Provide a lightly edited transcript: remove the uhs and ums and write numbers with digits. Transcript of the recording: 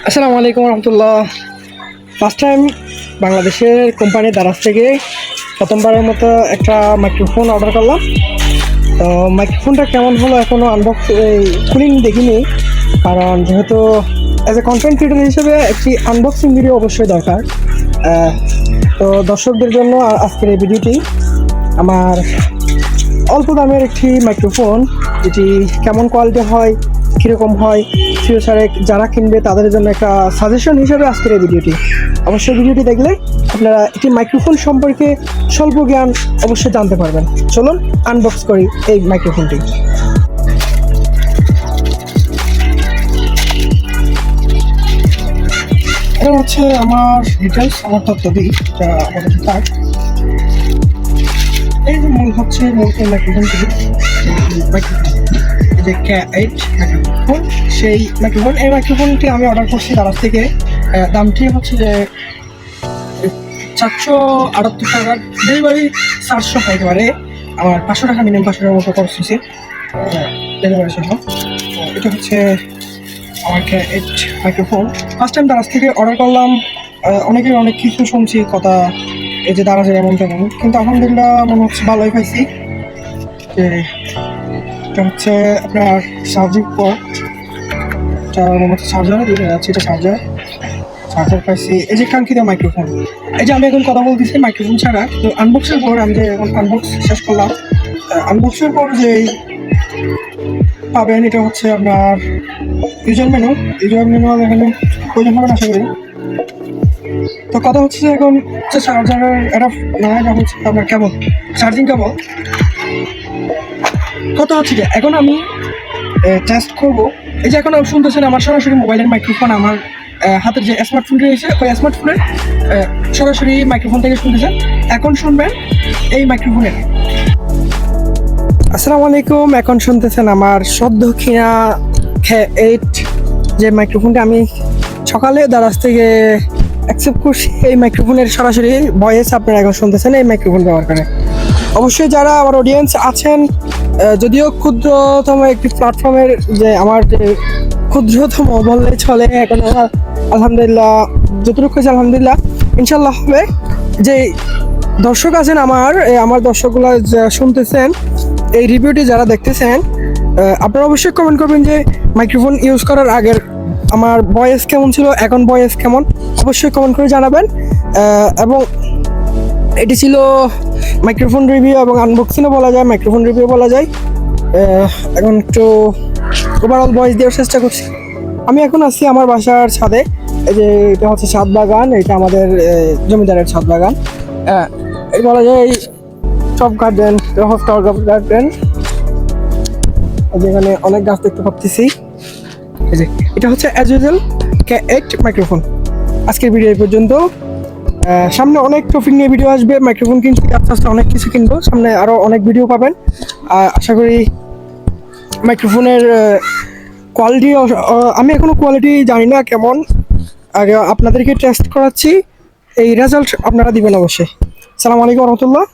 আসসালামু আলাইকুম রহমতুল্লাহ। First time বাংলাদেশের কোম্পানি দারাজ থেকে প্রথমবারের মতো একটা মাইক্রোফোন অর্ডার করলাম। তো মাইক্রোফোনটা কেমন হলো এখনও আনবক্স খুলিং দেখিনি, কারণ যেহেতু অ্যাজ এ কন্টেন্ট ক্রিয়েটর হিসেবে একটি আনবক্সিং ভিডিও অবশ্যই দরকার। তো দর্শকদের জন্য আজকের এই ভিডিওটি আমার অল্প দামের একটি মাইক্রোফোন, যেটি কেমন কোয়ালিটি হয়, কীরকম হয়, ফিউচারে যারা কিনবে তাদের জন্য একটা সাজেশন হিসেবে আজকের এই ভিডিওটি। অবশ্যই ভিডিওটি দেখলে আপনারা একটি মাইক্রোফোন সম্পর্কে স্বল্প জ্ঞান অবশ্যই জানতে পারবেন। চলুন আনবক্স করি এই মাইক্রোফোনটি। এটা হচ্ছে আমার ডিটেলস, আমার তথ্যাদি, এটা আমাদের থাক। এই যে মূল হচ্ছে এই মাইক্রোফোনটি, যে K8 মাইক্রোফোন, সেই মাইক্রোফোন। এই মাইক্রোফোনটি আমি অর্ডার করছি দারাজ থেকে। দামটি হচ্ছে যে 478 টাকা, ডেলিভারি 400 একেবারে আমার 500 টাকা, মিনিমাম 500 টাকার মতো খরচ হয়েছে ডেলিভারির জন্য। এটা হচ্ছে আমার K8 microphone. First time Daraz থেকে অর্ডার করলাম। অনেকের অনেক কিছু শুনছি কথা, এই যে দারাজের এমন তেমন, কিন্তু আলহামদুলিল্লাহ মনে হচ্ছে ভালোই পাইছি। যে এটা হচ্ছে আপনার চার্জিং পোর্ট, এটা মনে হচ্ছে চার্জার দিয়ে যাচ্ছে, এটা চার্জার পাইছি। এই যে কাঙ্ক্ষিত মাইক্রোফোন, এই যে আমি এখন কথা বলতেছি মাইক্রোফোন ছাড়া। তো আনবক্সের পর আমি যে এখন আনবক্স শেষ করলাম, আনবক্সের পর যে পাবেন এটা হচ্ছে আপনার ইউজার মেনু এখানে প্রয়োজন হবে না আশা করি। তো কথা হচ্ছে যে এখন হচ্ছে চার্জারের এটা না, এটা হচ্ছে আপনার কেবল, চার্জিং কেবল। কথা হচ্ছে যে এখন আমি টেস্ট করবো। এই যে এখন শুনতেছেন আমার সরাসরি মোবাইলের মাইক্রোফোন, আমার হাতের যে স্মার্টফোনটি রয়েছে ওই স্মার্টফোনের সরাসরি মাইক্রোফোন থেকে শুনতেছেন। এখন শুনবেন এই মাইক্রোফোনের। আসসালামু আলাইকুম। এখন শুনতেছেন আমার সদ্য কিনা K8 যে মাইক্রোফোনটা আমি সকালে দারাজ থেকে অ্যাকসেপ্ট করছি। এই মাইক্রোফোনের সরাসরি ভয়েস আপনারা এখন শুনতেছেন এই মাইক্রোফোন ব্যবহার করে। অবশ্যই যারা আমার অডিয়েন্স আছেন, যদিও ক্ষুদ্রতম একটি প্ল্যাটফর্মের, যে আমার যে ক্ষুদ্রতম বললে চলে, এখন আমার আলহামদুলিল্লাহ যতটুকু হয়েছে আলহামদুলিল্লাহ ইনশাল্লাহ হবে। যে দর্শক আছেন আমার দর্শকগুলো শুনতেছেন এই রিভিউটি, যারা দেখতেছেন, আপনারা অবশ্যই কমেন্ট করবেন যে মাইক্রোফোন ইউজ করার আগের আমার ভয়েস কেমন ছিল, এখন ভয়েস কেমন, অবশ্যই কমেন্ট করে জানাবেন। এবং এটি ছিল মাইক্রোফোন রিভিউ এবং আনবক্সিংও বলা যায়, মাইক্রোফোন রিভিউ বলা যায়। এখন একটু ওভারঅল ভয়েস দেওয়ার চেষ্টা করছি। আমি এখন আছি আমার বাসার ছাদে। এই যে এটা হচ্ছে ছাদ বাগান, এটা আমাদের জমিদারের ছাদ বাগান। এই বলা যায় টপ গার্ডেন, গার্ডেন। যেখানে অনেক গাছ দেখতে পাচ্ছি। এই যে এটা হচ্ছে অ্যাজ ইউজুয়াল K8 মাইক্রোফোন। আজকের ভিডিও এই পর্যন্ত। সামনে অনেক টপিক নিয়ে ভিডিও আসবে। মাইক্রোফোন কিনছি, আস্তে আস্তে অনেক কিছু কিনবো, সামনে আরও অনেক ভিডিও পাবেন। আশা করি মাইক্রোফোনের কোয়ালিটি, আমি এখনও কোয়ালিটি জানি না কেমন, আগে আপনাদেরকে টেস্ট করাচ্ছি, এই রেজাল্ট আপনারা দিবেন অবশ্যই। আসসালামু আলাইকুম রহমতুল্লাহ।